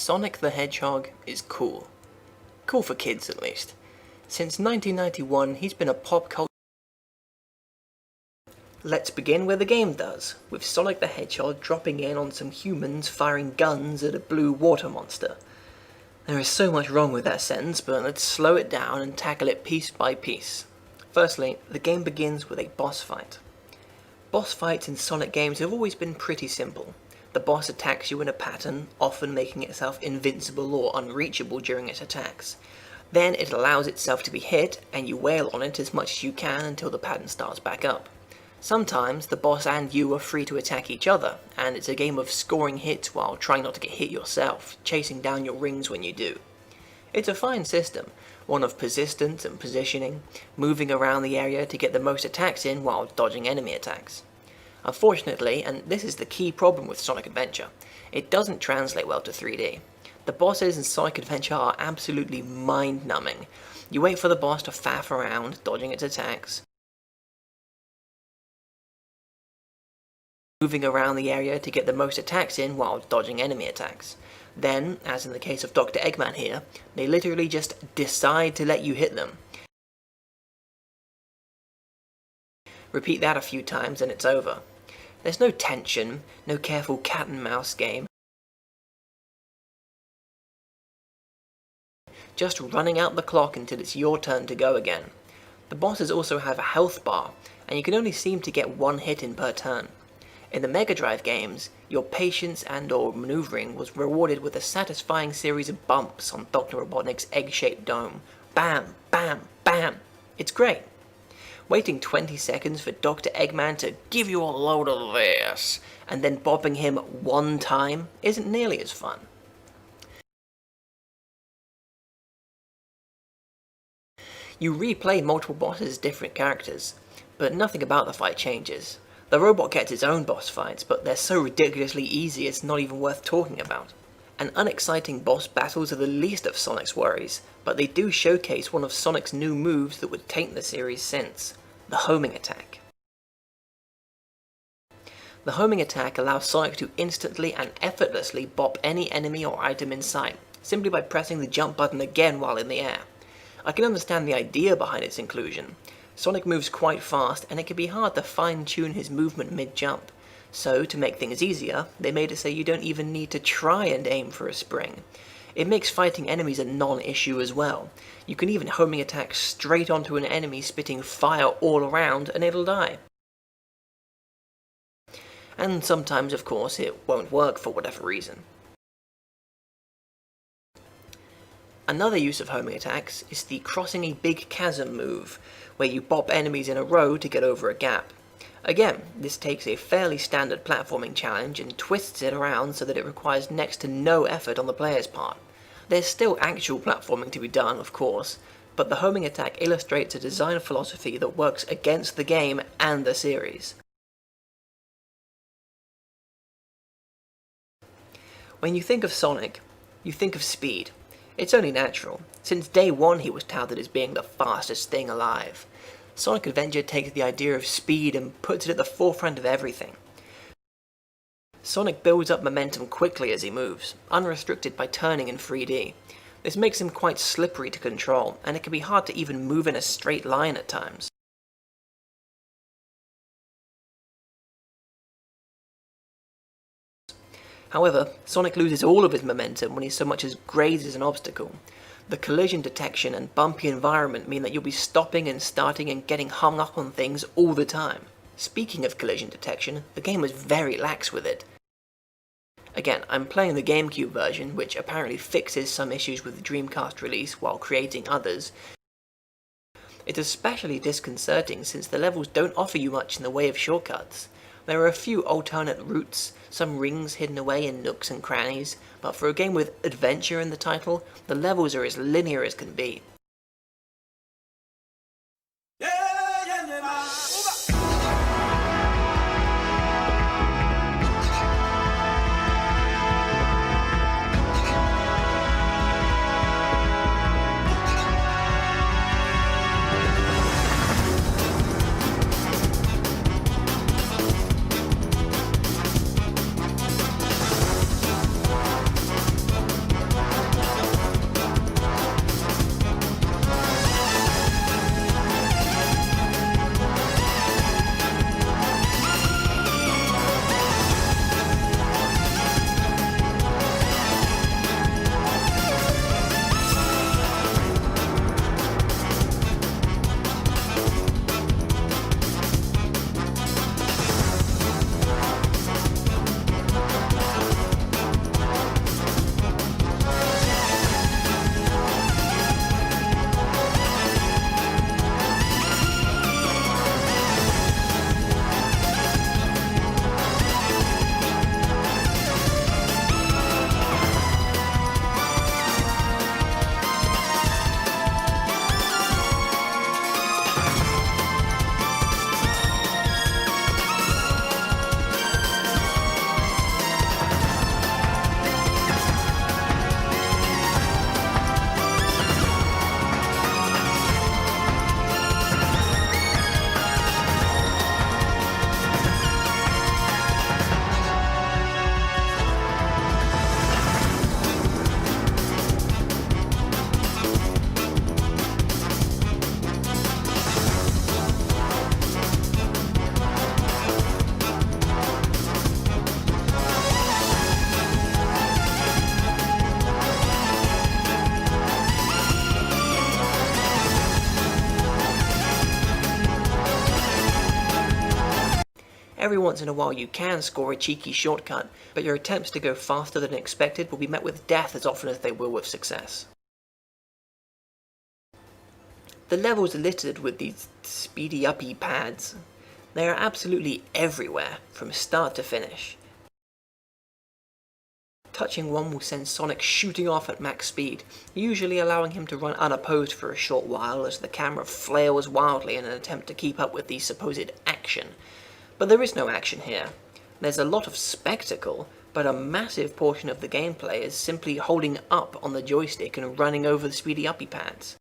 Sonic the Hedgehog is cool. Cool for kids, at least. Since 1991, he's been a pop culture. Let's begin where the game does, with Sonic the Hedgehog dropping in on some humans firing guns at a blue water monster. There is so much wrong with that sentence, but let's slow it down and tackle it piece by piece. Firstly, the game begins with a boss fight. Boss fights in Sonic games have always been pretty simple. The boss attacks you in a pattern, often making itself invincible or unreachable during its attacks. Then it allows itself to be hit, and you wail on it as much as you can until the pattern starts back up. Sometimes the boss and you are free to attack each other, and it's a game of scoring hits while trying not to get hit yourself, chasing down your rings when you do. It's a fine system, one of persistence and positioning, moving around the area to get the most attacks in while dodging enemy attacks. Unfortunately, and this is the key problem with Sonic Adventure, it doesn't translate well to 3D. The bosses in Sonic Adventure are absolutely mind-numbing. You wait for the boss to faff around, dodging its attacks, moving around the area to get the most attacks in while dodging enemy attacks. Then, as in the case of Dr. Eggman here, they literally just decide to let you hit them. Repeat that a few times and it's over. There's no tension, no careful cat and mouse game. Just running out the clock until it's your turn to go again. The bosses also have a health bar, and you can only seem to get one hit in per turn. In the Mega Drive games, your patience and or maneuvering was rewarded with a satisfying series of bumps on Dr. Robotnik's egg-shaped dome. Bam, bam, bam! It's great! Waiting 20 seconds for Dr. Eggman to give you a load of this, and then bopping him one time isn't nearly as fun. You replay multiple bosses as different characters, but nothing about the fight changes. The robot gets its own boss fights, but they're so ridiculously easy it's not even worth talking about. And unexciting boss battles are the least of Sonic's worries, but they do showcase one of Sonic's new moves that would taint the series since, the homing attack. The homing attack allows Sonic to instantly and effortlessly bop any enemy or item in sight, simply by pressing the jump button again while in the air. I can understand the idea behind its inclusion. Sonic moves quite fast, and it can be hard to fine-tune his movement mid-jump. So, to make things easier, they made it so you don't even need to try and aim for a spring. It makes fighting enemies a non-issue as well. You can even homing attack straight onto an enemy spitting fire all around, and it'll die. And sometimes, of course, it won't work for whatever reason. Another use of homing attacks is the crossing a big chasm move, where you bop enemies in a row to get over a gap. Again, this takes a fairly standard platforming challenge and twists it around so that it requires next to no effort on the player's part. There's still actual platforming to be done, of course, but the homing attack illustrates a design philosophy that works against the game and the series. When you think of Sonic, you think of speed. It's only natural. Since day one he was touted as being the fastest thing alive. Sonic Adventure takes the idea of speed and puts it at the forefront of everything. Sonic builds up momentum quickly as he moves, unrestricted by turning in 3D. This makes him quite slippery to control, and it can be hard to even move in a straight line at times. However, Sonic loses all of his momentum when he so much as grazes an obstacle. The collision detection and bumpy environment mean that you'll be stopping and starting and getting hung up on things all the time. Speaking of collision detection, the game was very lax with it. Again, I'm playing the GameCube version, which apparently fixes some issues with the Dreamcast release while creating others. It's especially disconcerting since the levels don't offer you much in the way of shortcuts. There are a few alternate routes, some rings hidden away in nooks and crannies, but for a game with adventure in the title, the levels are as linear as can be. Every once in a while you can score a cheeky shortcut, but your attempts to go faster than expected will be met with death as often as they will with success. The levels are littered with these speedy-uppy pads. They are absolutely everywhere, from start to finish. Touching one will send Sonic shooting off at max speed, usually allowing him to run unopposed for a short while as the camera flails wildly in an attempt to keep up with the supposed action. But there is no action here. There's a lot of spectacle, but a massive portion of the gameplay is simply holding up on the joystick and running over the speedy uppy pads.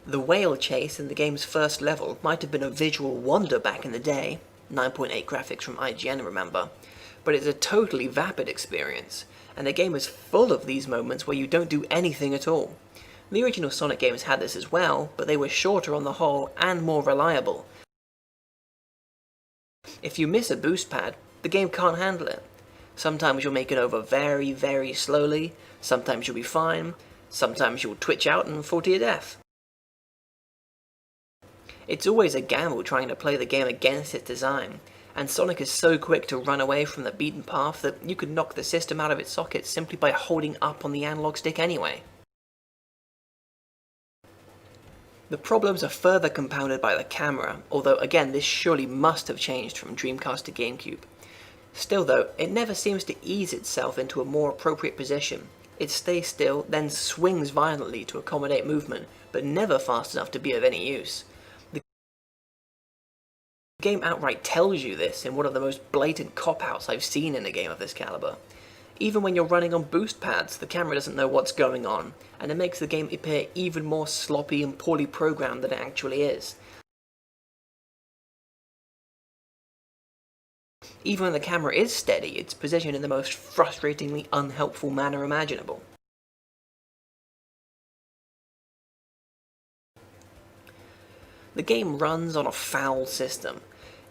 The whale chase in the game's first level might have been a visual wonder back in the day, 9.8 graphics from IGN, remember, but it's a totally vapid experience, and the game is full of these moments where you don't do anything at all. The original Sonic games had this as well, but they were shorter on the whole and more reliable. If you miss a boost pad, the game can't handle it. Sometimes you'll make it over very, very slowly, sometimes you'll be fine, sometimes you'll twitch out and fall to your death. It's always a gamble trying to play the game against its design, and Sonic is so quick to run away from the beaten path that you could knock the system out of its socket simply by holding up on the analog stick anyway. The problems are further compounded by the camera, although again this surely must have changed from Dreamcast to GameCube. Still though, it never seems to ease itself into a more appropriate position. It stays still, then swings violently to accommodate movement, but never fast enough to be of any use. The game outright tells you this in one of the most blatant cop-outs I've seen in a game of this caliber. Even when you're running on boost pads, the camera doesn't know what's going on, and it makes the game appear even more sloppy and poorly programmed than it actually is. Even when the camera is steady, it's positioned in the most frustratingly unhelpful manner imaginable. The game runs on a foul system.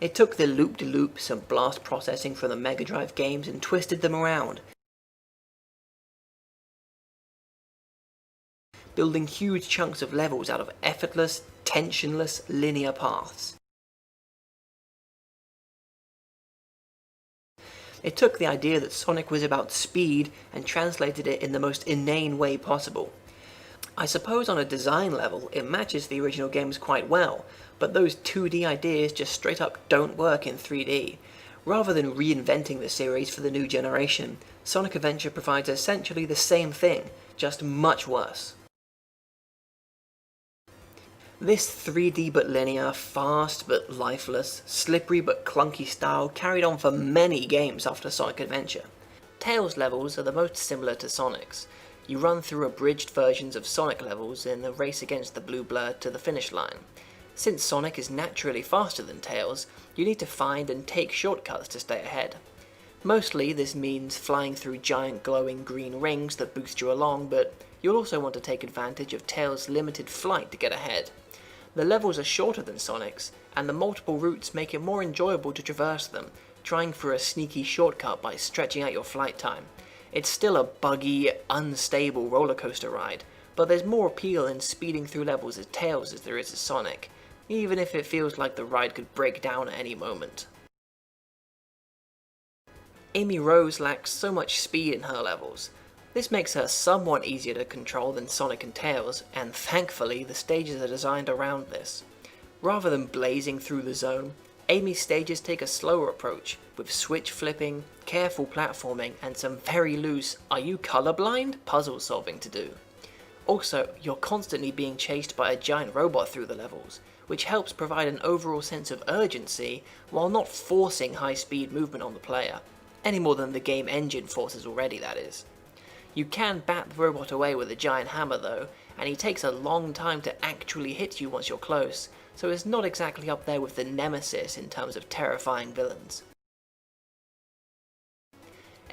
It took the loop-de-loops and blast processing from the Mega Drive games and twisted them around, building huge chunks of levels out of effortless, tensionless, linear paths. It took the idea that Sonic was about speed and translated it in the most inane way possible. I suppose on a design level, it matches the original games quite well, but those 2D ideas just straight up don't work in 3D. Rather than reinventing the series for the new generation, Sonic Adventure provides essentially the same thing, just much worse. This 3D but linear, fast but lifeless, slippery but clunky style carried on for many games after Sonic Adventure. Tails levels are the most similar to Sonic's. You run through abridged versions of Sonic levels in the race against the blue blur to the finish line. Since Sonic is naturally faster than Tails, you need to find and take shortcuts to stay ahead. Mostly this means flying through giant glowing green rings that boost you along, but you'll also want to take advantage of Tails' limited flight to get ahead. The levels are shorter than Sonic's, and the multiple routes make it more enjoyable to traverse them, trying for a sneaky shortcut by stretching out your flight time. It's still a buggy, unstable roller coaster ride, but there's more appeal in speeding through levels as Tails as there is as Sonic, even if it feels like the ride could break down at any moment. Amy Rose lacks so much speed in her levels. This makes her somewhat easier to control than Sonic and Tails, and thankfully the stages are designed around this. Rather than blazing through the zone, Amy's stages take a slower approach, with switch flipping, careful platforming, and some very loose "are you colorblind?" puzzle solving to do. Also, you're constantly being chased by a giant robot through the levels, which helps provide an overall sense of urgency while not forcing high-speed movement on the player, any more than the game engine forces already, that is. You can bat the robot away with a giant hammer though, and he takes a long time to actually hit you once you're close, so it's not exactly up there with the Nemesis in terms of terrifying villains.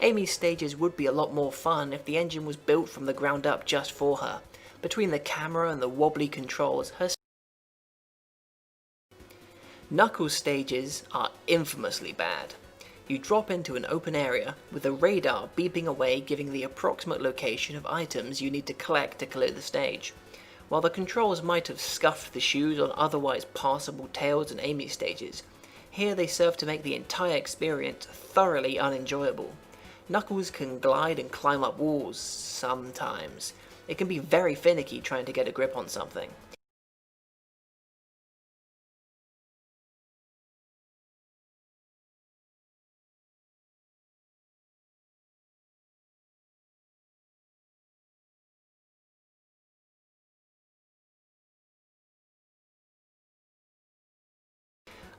Amy's stages would be a lot more fun if the engine was built from the ground up just for her. Between the camera and the wobbly controls, her Knuckles' stages are infamously bad. You drop into an open area, with a radar beeping away giving the approximate location of items you need to collect to clear the stage. While the controls might have scuffed the shoes on otherwise passable Tails and Amy stages, here they serve to make the entire experience thoroughly unenjoyable. Knuckles can glide and climb up walls sometimes. It can be very finicky trying to get a grip on something.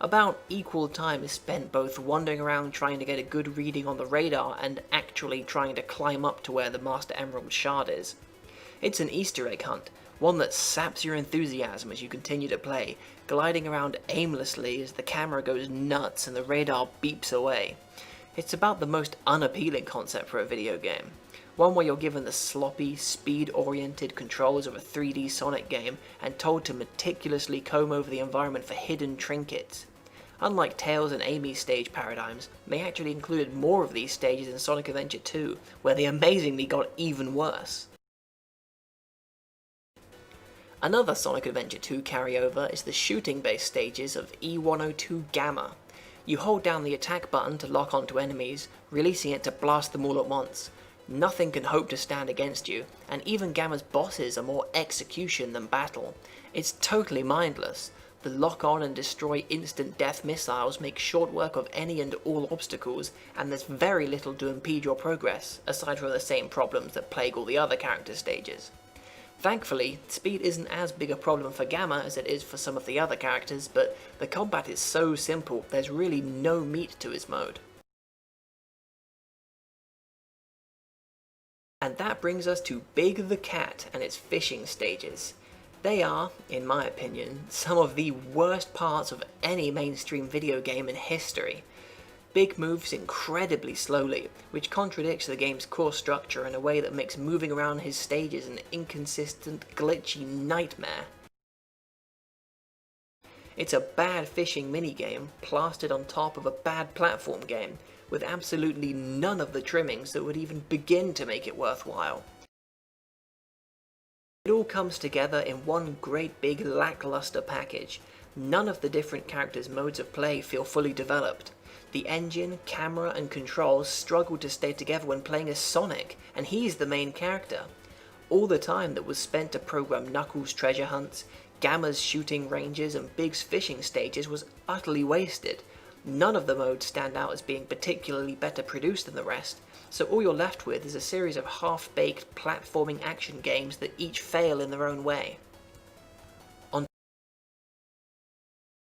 About equal time is spent both wandering around trying to get a good reading on the radar and actually trying to climb up to where the Master Emerald shard is. It's an Easter egg hunt, one that saps your enthusiasm as you continue to play, gliding around aimlessly as the camera goes nuts and the radar beeps away. It's about the most unappealing concept for a video game. One where you're given the sloppy, speed-oriented controls of a 3D Sonic game and told to meticulously comb over the environment for hidden trinkets. Unlike Tails and Amy's stage paradigms, they actually included more of these stages in Sonic Adventure 2, where they amazingly got even worse. Another Sonic Adventure 2 carryover is the shooting-based stages of E102 Gamma. You hold down the attack button to lock onto enemies, releasing it to blast them all at once. Nothing can hope to stand against you, and even Gamma's bosses are more execution than battle. It's totally mindless. The lock-on and destroy instant death missiles make short work of any and all obstacles, and there's very little to impede your progress, aside from the same problems that plague all the other character stages. Thankfully, speed isn't as big a problem for Gamma as it is for some of the other characters, but the combat is so simple, there's really no meat to his mode. And that brings us to Big the Cat and its fishing stages. They are, in my opinion, some of the worst parts of any mainstream video game in history. Big moves incredibly slowly, which contradicts the game's core structure in a way that makes moving around his stages an inconsistent, glitchy nightmare. It's a bad fishing minigame plastered on top of a bad platform game, with absolutely none of the trimmings that would even begin to make it worthwhile. It all comes together in one great big lackluster package. None of the different characters' modes of play feel fully developed. The engine, camera, and controls struggle to stay together when playing as Sonic, and he's the main character. All the time that was spent to program Knuckles' treasure hunts, Gamma's shooting ranges, and Big's fishing stages was utterly wasted. None of the modes stand out as being particularly better produced than the rest, so all you're left with is a series of half-baked platforming action games that each fail in their own way. On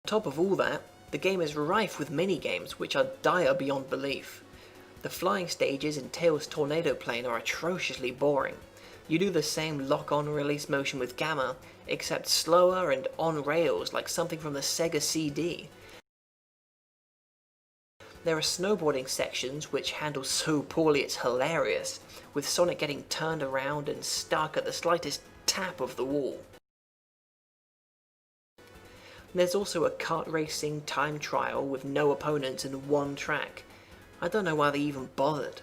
top of all that, the game is rife with mini-games which are dire beyond belief. The flying stages in Tails' Tornado Plane are atrociously boring. You do the same lock-on release motion with Gamma, except slower and on rails like something from the Sega CD. There are snowboarding sections which handle so poorly it's hilarious, with Sonic getting turned around and stuck at the slightest tap of the wall. There's also a kart racing time trial with no opponents and one track. I don't know why they even bothered.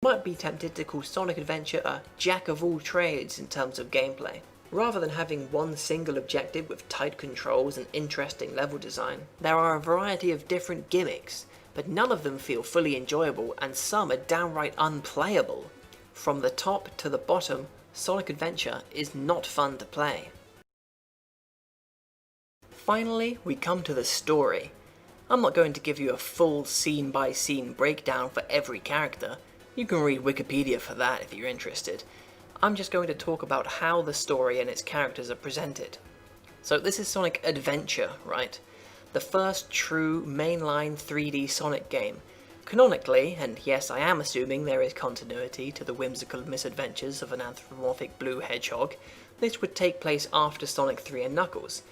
You might be tempted to call Sonic Adventure a jack of all trades in terms of gameplay. Rather than having one single objective with tight controls and interesting level design, there are a variety of different gimmicks, but none of them feel fully enjoyable and some are downright unplayable. From the top to the bottom, Sonic Adventure is not fun to play. Finally, we come to the story. I'm not going to give you a full scene-by-scene breakdown for every character. You can read Wikipedia for that if you're interested. I'm just going to talk about how the story and its characters are presented. So this is Sonic Adventure, right? The first true mainline 3D Sonic game. Canonically, and yes I am assuming there is continuity to the whimsical misadventures of an anthropomorphic blue hedgehog, this would take place after Sonic 3 and Knuckles.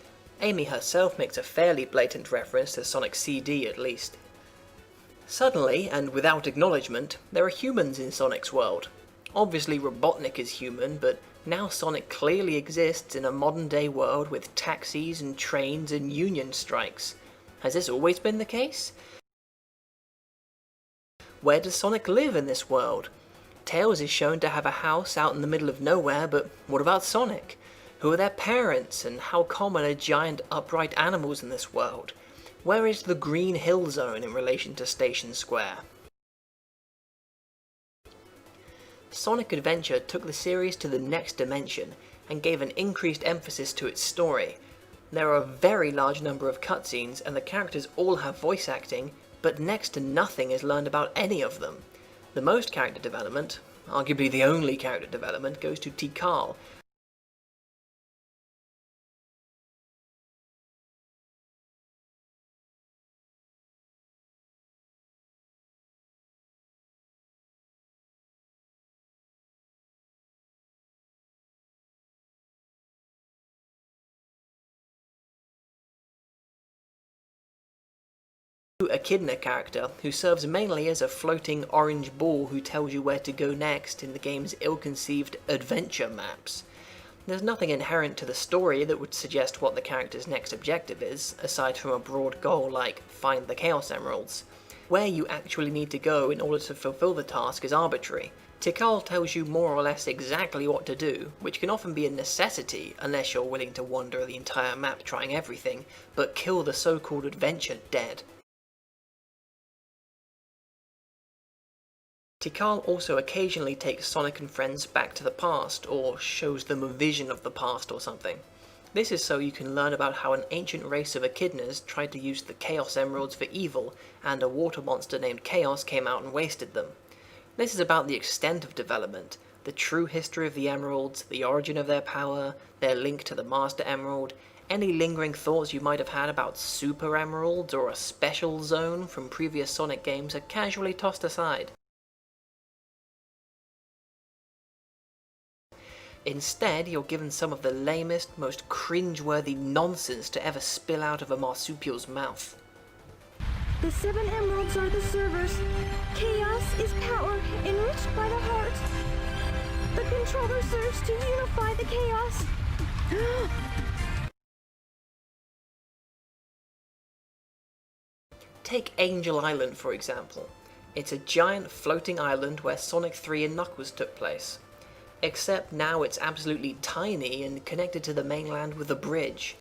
Amy herself makes a fairly blatant reference to Sonic CD at least. Suddenly, and without acknowledgement, there are humans in Sonic's world. Obviously Robotnik is human, but now Sonic clearly exists in a modern-day world with taxis and trains and union strikes. Has this always been the case? Where does Sonic live in this world? Tails is shown to have a house out in the middle of nowhere, but what about Sonic? Who are their parents, and how common are giant upright animals in this world? Where is the Green Hill Zone in relation to Station Square? Sonic Adventure took the series to the next dimension and gave an increased emphasis to its story. There are a very large number of cutscenes and the characters all have voice acting, but next to nothing is learned about any of them. The most character development, arguably the only character development, goes to Tikal, Echidna character who serves mainly as a floating orange ball who tells you where to go next in the game's ill-conceived adventure maps. There's nothing inherent to the story that would suggest what the character's next objective is, aside from a broad goal like find the Chaos Emeralds. Where you actually need to go in order to fulfill the task is arbitrary. Tikal tells you more or less exactly what to do, which can often be a necessity unless you're willing to wander the entire map trying everything, but kill the so-called adventure dead. Tikal also occasionally takes Sonic and friends back to the past, or shows them a vision of the past or something. This is so you can learn about how an ancient race of echidnas tried to use the Chaos Emeralds for evil, and a water monster named Chaos came out and wasted them. This is about the extent of development, the true history of the Emeralds, the origin of their power, their link to the Master Emerald, any lingering thoughts you might have had about Super Emeralds or a special zone from previous Sonic games are casually tossed aside. Instead, you're given some of the lamest, most cringe-worthy nonsense to ever spill out of a marsupial's mouth. The 7 emeralds are the servers. Chaos is power enriched by the heart. The controller serves to unify the chaos. Take Angel Island, for example. It's a giant floating island where Sonic 3 and Knuckles took place. Except now it's absolutely tiny and connected to the mainland with a bridge.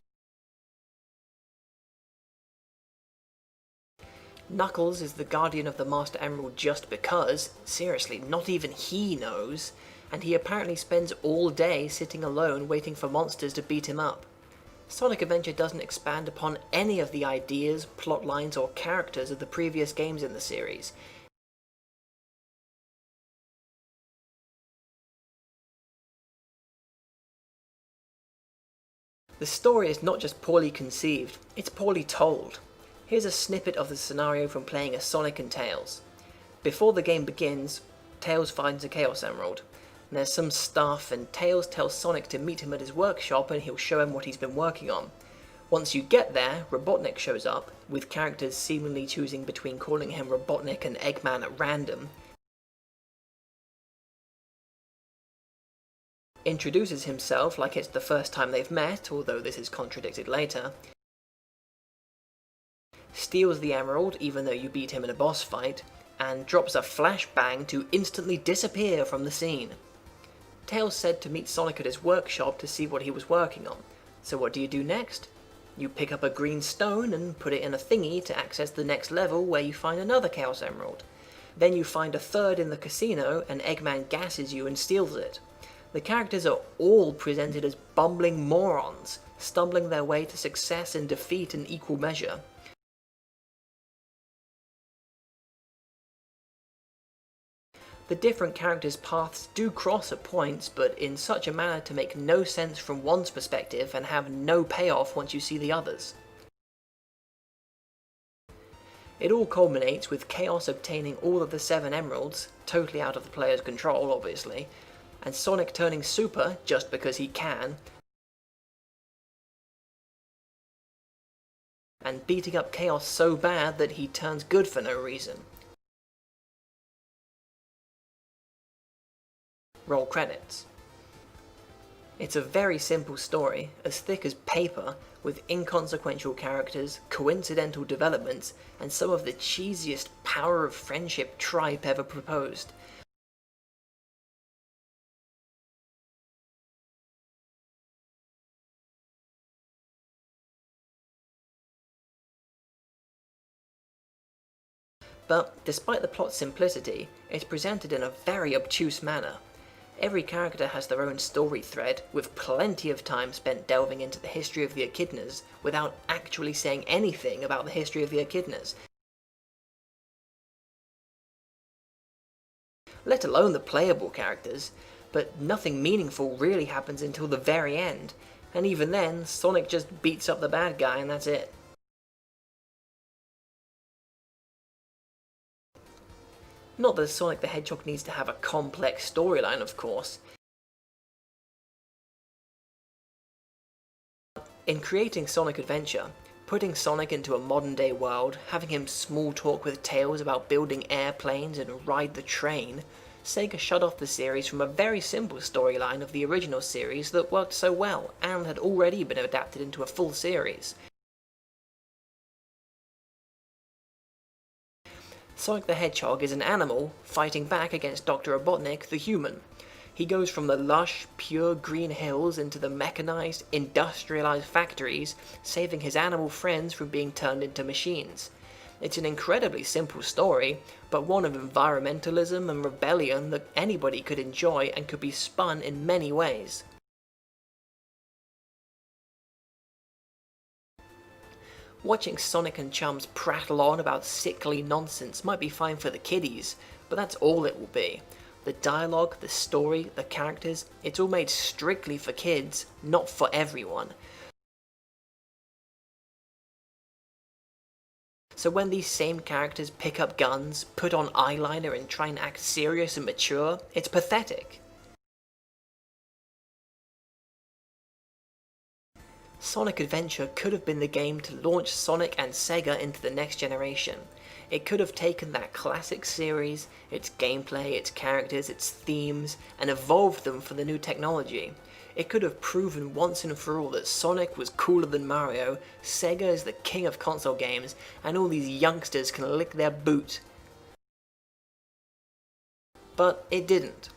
Knuckles is the guardian of the Master Emerald just because, seriously, not even he knows, and he apparently spends all day sitting alone waiting for monsters to beat him up. Sonic Adventure doesn't expand upon any of the ideas, plot lines, or characters of the previous games in the series. The story is not just poorly conceived, it's poorly told. Here's a snippet of the scenario from playing as Sonic and Tails. Before the game begins, Tails finds a Chaos Emerald. And there's some stuff, and Tails tells Sonic to meet him at his workshop and he'll show him what he's been working on. Once you get there, Robotnik shows up, with characters seemingly choosing between calling him Robotnik and Eggman at random. Introduces himself like it's the first time they've met, although this is contradicted later. Steals the emerald, even though you beat him in a boss fight, and drops a flashbang to instantly disappear from the scene. Tails said to meet Sonic at his workshop to see what he was working on. So what do you do next? You pick up a green stone and put it in a thingy to access the next level where you find another Chaos Emerald. Then you find a third in the casino and Eggman gasses you and steals it. The characters are all presented as bumbling morons, stumbling their way to success and defeat in equal measure. The different characters' paths do cross at points, but in such a manner to make no sense from one's perspective and have no payoff once you see the others. It all culminates with Chaos obtaining all of the 7 emeralds, totally out of the player's control obviously, and Sonic turning super just because he can, and beating up Chaos so bad that he turns good for no reason. Roll credits. It's a very simple story, as thick as paper, with inconsequential characters, coincidental developments, and some of the cheesiest power of friendship tripe ever proposed. But, despite the plot's simplicity, it's presented in a very obtuse manner. Every character has their own story thread, with plenty of time spent delving into the history of the Echidnas, without actually saying anything about the history of the Echidnas. Let alone the playable characters, but nothing meaningful really happens until the very end, and even then, Sonic just beats up the bad guy and that's it. Not that Sonic the Hedgehog needs to have a complex storyline, of course. In creating Sonic Adventure, Putting Sonic into a modern day world, having him small talk with Tails about building airplanes and ride the train, Sega shut off the series from a very simple storyline of the original series that worked so well and had already been adapted into a full series. Sonic the Hedgehog is an animal fighting back against Dr. Robotnik, the human. He goes from the lush, pure green hills into the mechanized, industrialized factories, saving his animal friends from being turned into machines. It's an incredibly simple story, but one of environmentalism and rebellion that anybody could enjoy and could be spun in many ways. Watching Sonic and chums prattle on about sickly nonsense might be fine for the kiddies, but that's all it will be. The dialogue, the story, the characters, it's all made strictly for kids, not for everyone. So when these same characters pick up guns, put on eyeliner and try and act serious and mature, it's pathetic. Sonic Adventure could have been the game to launch Sonic and Sega into the next generation. It could have taken that classic series, its gameplay, its characters, its themes, and evolved them for the new technology. It could have proven once and for all that Sonic was cooler than Mario, Sega is the king of console games, and all these youngsters can lick their boot. But it didn't.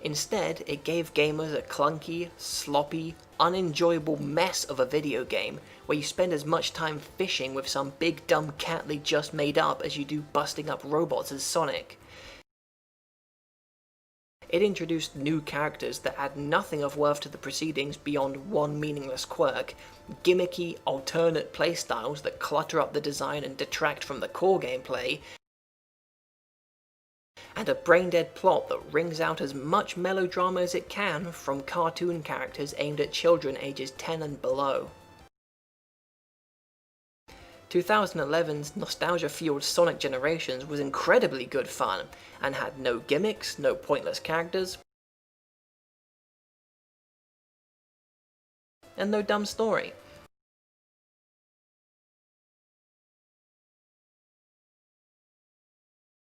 Instead, it gave gamers a clunky, sloppy, unenjoyable mess of a video game where you spend as much time fishing with some big dumb cat they just made up as you do busting up robots as Sonic. It introduced new characters that add nothing of worth to the proceedings beyond one meaningless quirk, gimmicky, alternate playstyles that clutter up the design and detract from the core gameplay, and a brain-dead plot that wrings out as much melodrama as it can from cartoon characters aimed at children ages 10 and below. 2011's nostalgia-fueled Sonic Generations was incredibly good fun, and had no gimmicks, no pointless characters, and no dumb story.